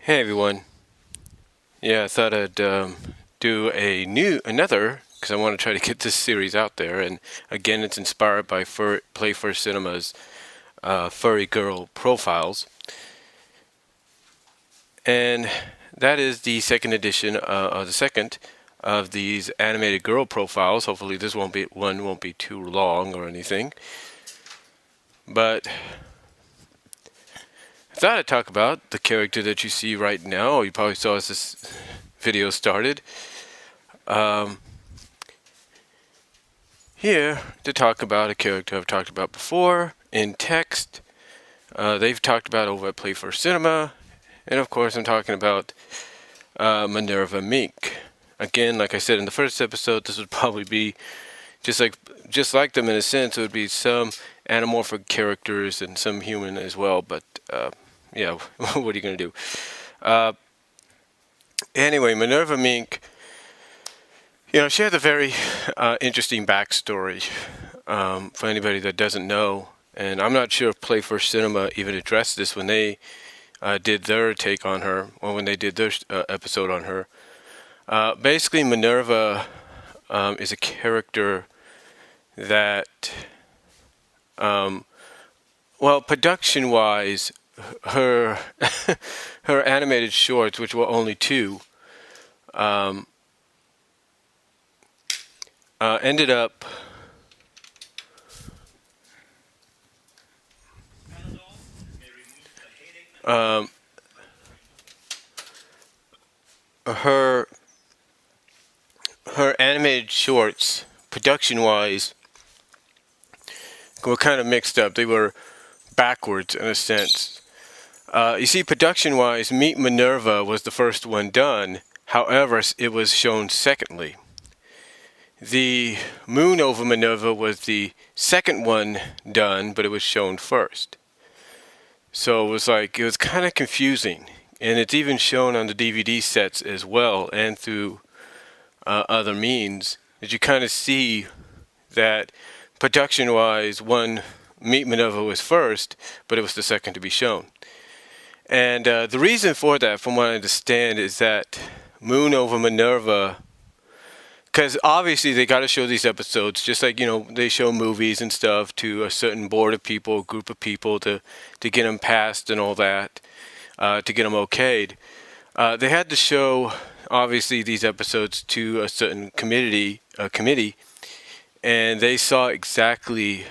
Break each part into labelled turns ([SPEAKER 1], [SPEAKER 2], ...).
[SPEAKER 1] Hey everyone. Yeah, I thought I'd do another because I want to try to get this series out there. And again, it's inspired by Play for Cinema's furry girl profiles, and that is the second edition, the second of these animated girl profiles. Hopefully, this won't be too long or anything. But I thought I'd talk about the character that you see right now. You probably saw as this video started. Um, Here to talk about a character I've talked about before in text. They've talked about over at Play for Cinema, and of course I'm talking about Minerva Mink. Again, like I said in the first episode, this would probably be just like them in a sense. It would be some anamorphic characters and some human as well. But yeah, what are you gonna do? Anyway, Minerva Mink. You know, she has a very interesting backstory for anybody that doesn't know. And I'm not sure if Play for Cinema even addressed this when they did their take on her, or when they did their episode on her. Basically, Minerva is a character that, well, production-wise, her her animated shorts, which were only two, ended up her animated shorts, production-wise, were kind of mixed up. They were backwards in a sense. You see, production-wise, Meet Minerva was the first one done. However, it was shown secondly. The Moon over Minerva was the second one done, but it was shown first. So it was kind of confusing. And it's even shown on the DVD sets as well, and through other means, that you kind of see that production-wise, Meet Minerva was first, but it was the second to be shown. And the reason for that, from what I understand, is that Moon over Minerva, because obviously they got to show these episodes, just like, you know, they show movies and stuff to a certain board of people, group of people to get them passed and all that, to get them okayed. They had to show, obviously, these episodes to a certain committee, and they saw exactly,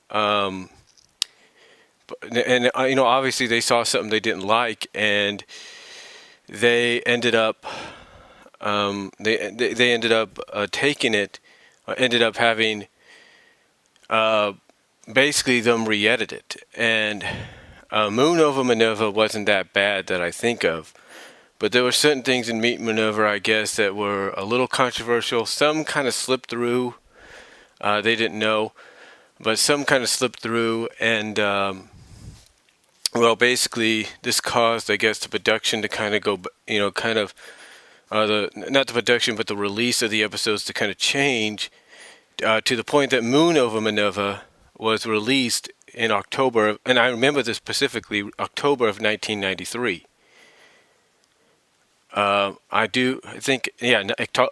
[SPEAKER 1] you know, obviously they saw something they didn't like, and they ended up they ended up taking it, ended up having basically them re-edit it. And Moon over Minerva wasn't that bad that I think of, but there were certain things in Meet Minerva, I guess, that were a little controversial. Some kind of slipped through. They didn't know, but some kind of slipped through, and well, basically this caused, I guess, the production to kind of go, you know, kind of not the production, but the release of the episodes to kind of change to the point that Moon over Minerva was released in October, and I remember this specifically, October of 1993. I think, yeah,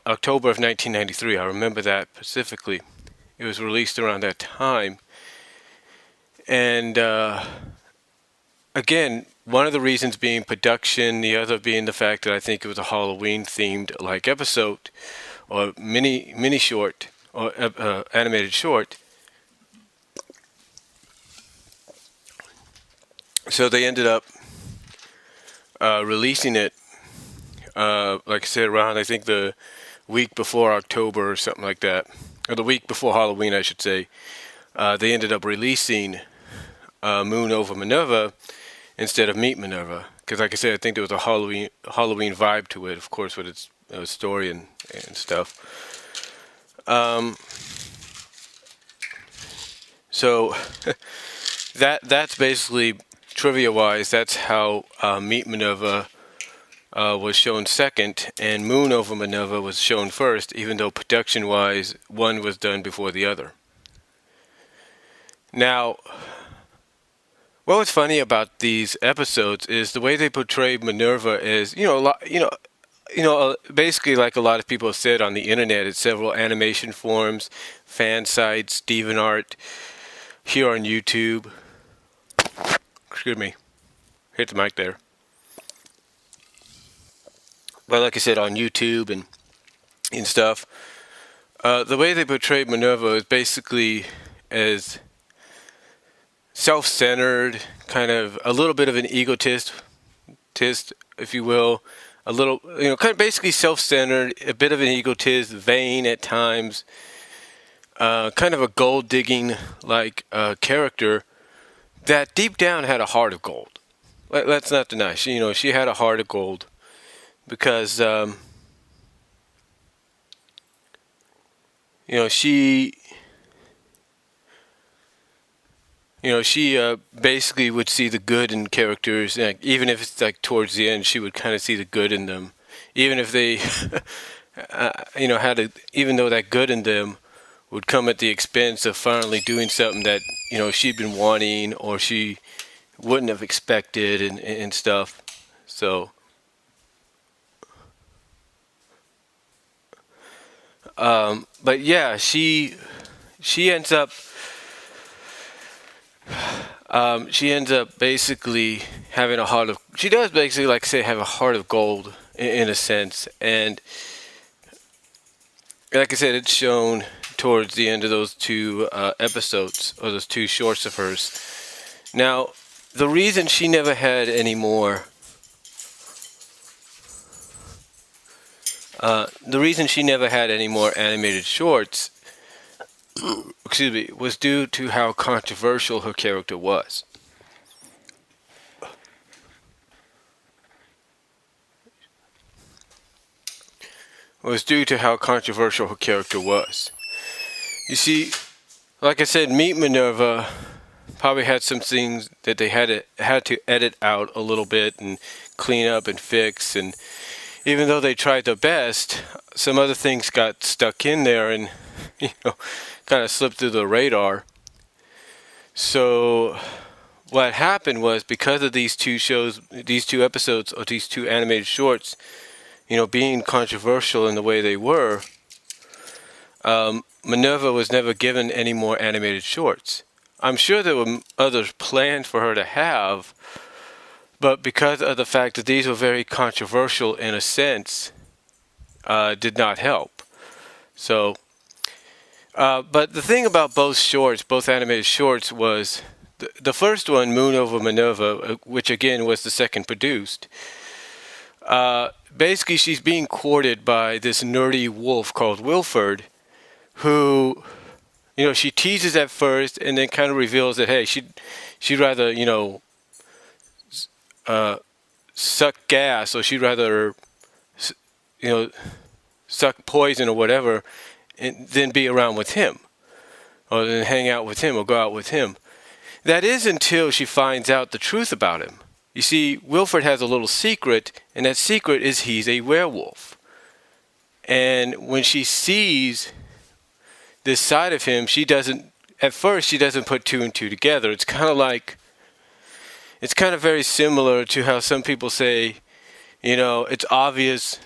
[SPEAKER 1] October of 1993. I remember that specifically. It was released around that time. And again, one of the reasons being production, the other being the fact that I think it was a Halloween-themed like episode or mini short or animated short. So they ended up releasing it, like I said, around I think the week before October or something like that, or the week before Halloween, I should say. They ended up releasing Moon over Minerva instead of Meet Minerva, because like I said, I think there was a Halloween vibe to it, of course, with its story and stuff. So that's basically trivia-wise. That's how Meet Minerva was shown second, and Moon over Minerva was shown first, even though production-wise, one was done before the other. Now, What was funny about these episodes is the way they portray Minerva is, a lot, basically like a lot of people have said on the internet, at several animation forums, fan sites, DeviantArt, here on YouTube. Excuse me, hit the mic there. But like I said, on YouTube and stuff, the way they portrayed Minerva is basically as self-centered, kind of a little bit of an egotist, if you will, a little, kind of basically self-centered, a bit of an egotist, vain at times, kind of a gold-digging like character that deep down had a heart of gold. Let's not deny, she had a heart of gold because, she basically would see the good in characters, like, even if it's like towards the end, she would kind of see the good in them, even if they, even though that good in them would come at the expense of finally doing something that she'd been wanting or she wouldn't have expected and stuff. So, but yeah, she ends up. She ends up basically having a heart of. She does basically, like I say, have a heart of gold in a sense, and like I said, it's shown towards the end of those two episodes or those two shorts of hers. Now, the reason she never had any more. The reason she never had any more animated shorts, excuse me, was due to how controversial her character was. Was due to how controversial her character was. You see, like I said, Meet Minerva probably had some things that they had to edit out a little bit and clean up and fix, and even though they tried their best, some other things got stuck in there and kind of slipped through the radar. So what happened was, because of these two shows, these two episodes, or these two animated shorts, being controversial in the way they were, Minerva was never given any more animated shorts. I'm sure there were others planned for her to have, but because of the fact that these were very controversial in a sense, did not help. So, but the thing about both shorts, both animated shorts, was the first one, Moon Over Minerva, which again was the second produced. Basically, she's being courted by this nerdy wolf called Wilford, who, she teases at first and then kind of reveals that, hey, she'd rather, suck gas, or she'd rather, suck poison or whatever, and then be around with him, or then hang out with him, or go out with him. That is until she finds out the truth about him. You see, Wilford has a little secret, and that secret is he's a werewolf. And when she sees this side of him, at first she doesn't put two and two together. It's kind of very similar to how some people say, it's obvious,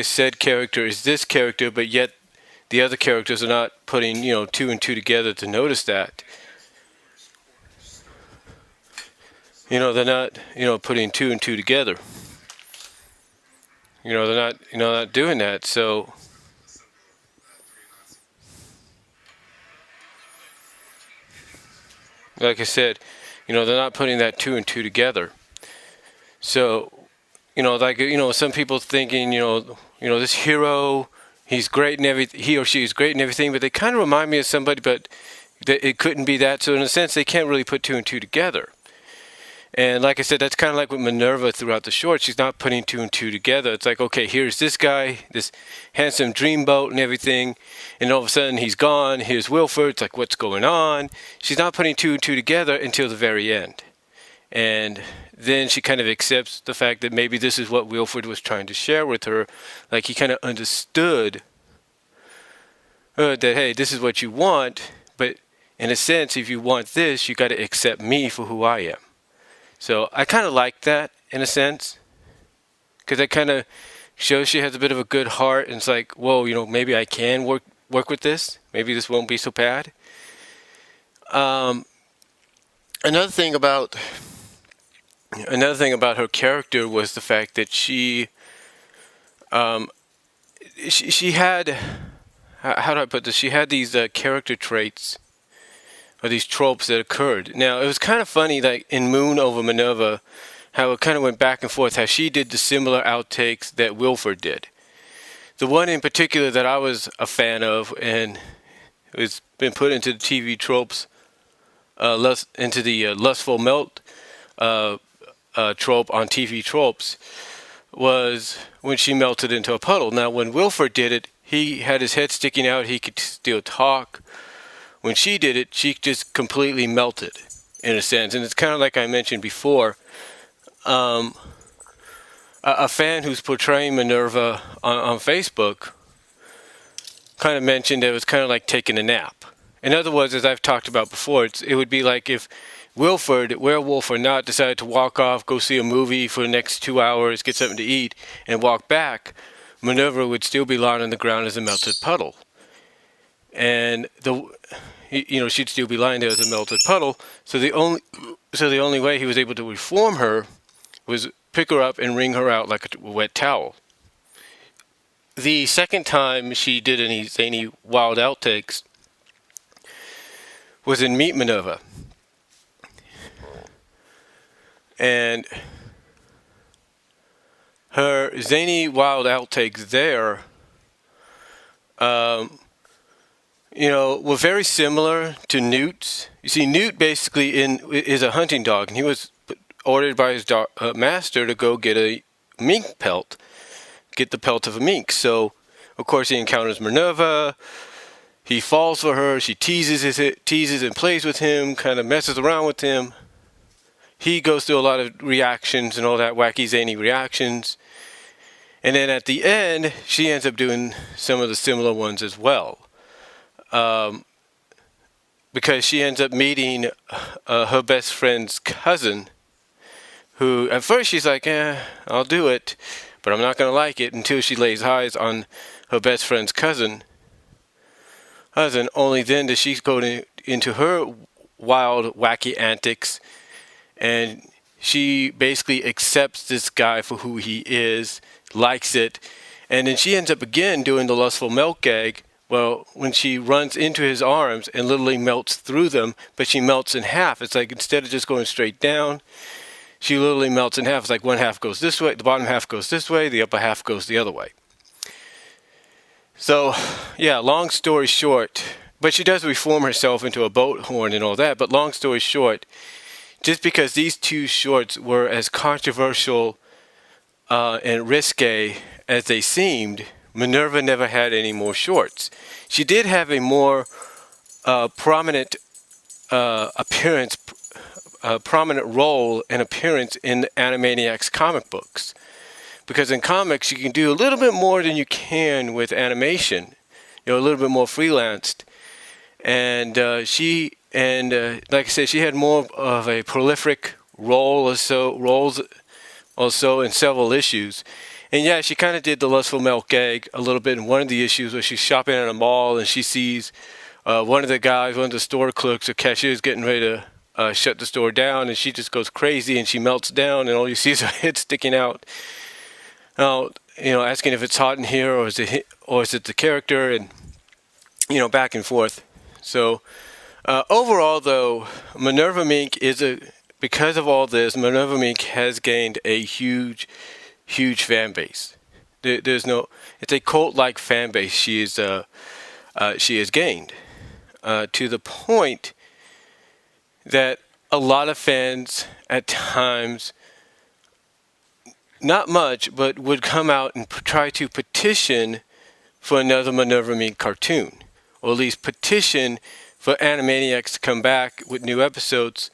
[SPEAKER 1] said character is this character, but yet the other characters are not putting, two and two together to notice that. They're not, putting two and two together. They're not doing that. So, like I said, they're not putting that two and two together. So, some people thinking, this hero, he's great and everything, he or she is great and everything, but they kind of remind me of somebody, but it couldn't be that. So in a sense, they can't really put two and two together. And like I said, that's kind of like with Minerva throughout the short. She's not putting two and two together. It's like, okay, here's this guy, this handsome dreamboat and everything, and all of a sudden he's gone. Here's Wilford. It's like, what's going on? She's not putting two and two together until the very end. And then she kind of accepts the fact that maybe this is what Wilford was trying to share with her. Like, he kind of understood that, hey, this is what you want, but in a sense, if you want this, you got to accept me for who I am. So I kind of like that in a sense, because that kind of shows she has a bit of a good heart, and it's like, whoa, maybe I can work with this. Maybe this won't be so bad. Another thing about her character was the fact that she had, how do I put this? She had these character traits, or these tropes that occurred. Now, it was kind of funny that in Moon over Minerva, how it kind of went back and forth, how she did the similar outtakes that Wilford did. The one in particular that I was a fan of, and it's been put into the TV tropes, into the lustful melt trope on TV tropes, was when she melted into a puddle. Now, when Wilford did it, he had his head sticking out, he could still talk. When she did it, she just completely melted, in a sense. And it's kind of like I mentioned before, a fan who's portraying Minerva on Facebook kind of mentioned it was kind of like taking a nap. In other words, as I've talked about before, it would be like if Wilford, werewolf or not, decided to walk off, go see a movie for the next 2 hours, get something to eat, and walk back. Minerva would still be lying on the ground as a melted puddle. And she'd still be lying there as a melted puddle. So the only way he was able to reform her was pick her up and wring her out like a wet towel. The second time she did any zany wild outtakes was in Meet Minerva. And her zany wild outtakes there, were very similar to Newt's. You see, Newt basically is a hunting dog, and he was ordered by his master to go get a mink pelt, get the pelt of a mink. So, of course, he encounters Minerva. He falls for her. She teases and plays with him, kind of messes around with him. He goes through a lot of reactions and all that wacky, zany reactions. And then at the end, she ends up doing some of the similar ones as well. Because she ends up meeting her best friend's cousin, who at first she's like, I'll do it, but I'm not going to like it, until she lays eyes on her best friend's cousin. Only then does she go into her wild, wacky antics, and she basically accepts this guy for who he is, likes it, and then she ends up again doing the lustful melt gag. Well, when she runs into his arms and literally melts through them, but she melts in half. It's like instead of just going straight down, she literally melts in half. It's like one half goes this way, the bottom half goes this way, the upper half goes the other way. So, yeah, long story short, but she does reform herself into a boat horn and all that, but long story short, just because these two shorts were as controversial and risque as they seemed, Minerva never had any more shorts. She did have a more prominent appearance, prominent role and appearance in Animaniacs comic books. Because in comics, you can do a little bit more than you can with animation. A little bit more freelanced. And like I said, she had more of a prolific roles also in several issues. And yeah, she kind of did the lustful melt gag a little bit in one of the issues where she's shopping at a mall and she sees one of the store clerks or cashiers getting ready to shut the store down, and she just goes crazy and she melts down, and all you see is her head sticking out. Asking if it's hot in here or is it the character, and back and forth. So overall, though, Minerva Mink because of all this, Minerva Mink has gained a huge fan base. It's a cult-like fan base she has gained to the point that a lot of fans at times, not much, but would come out and try to petition for another Minerva Mink cartoon, or at least petition for Animaniacs to come back with new episodes,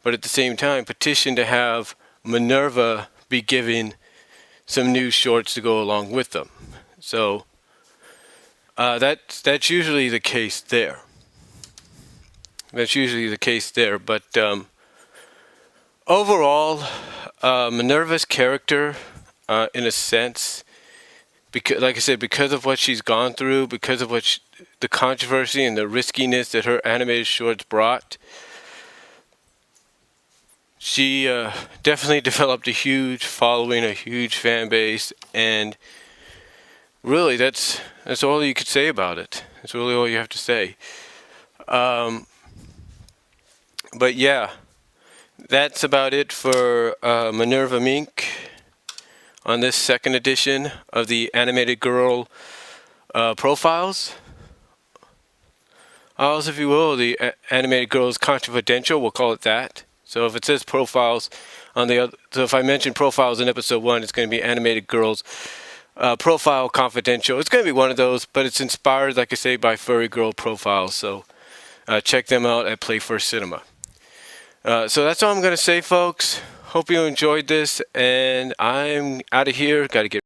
[SPEAKER 1] but at the same time petition to have Minerva be given some new shorts to go along with them. So that's usually the case there. That's usually the case there. But overall, Minerva's character, in a sense, because, like I said, because of what she's gone through, because of the controversy and the riskiness that her animated shorts brought, she definitely developed a huge following, a huge fan base, and really, that's all you could say about it. That's really all you have to say. But yeah, that's about it for Minerva Mink on this second edition of the Animated Girl profiles. If you will, the Animated Girls Conferdentional, we'll call it that. So if it says profiles on the other, so if I mention profiles in episode 1, it's going to be Animated Girls Profile Confidential. It's going to be one of those, but it's inspired, like I say, by furry girl profiles. So check them out at Play First Cinema. So that's all I'm going to say, folks. Hope you enjoyed this, and I'm out of here. Got to get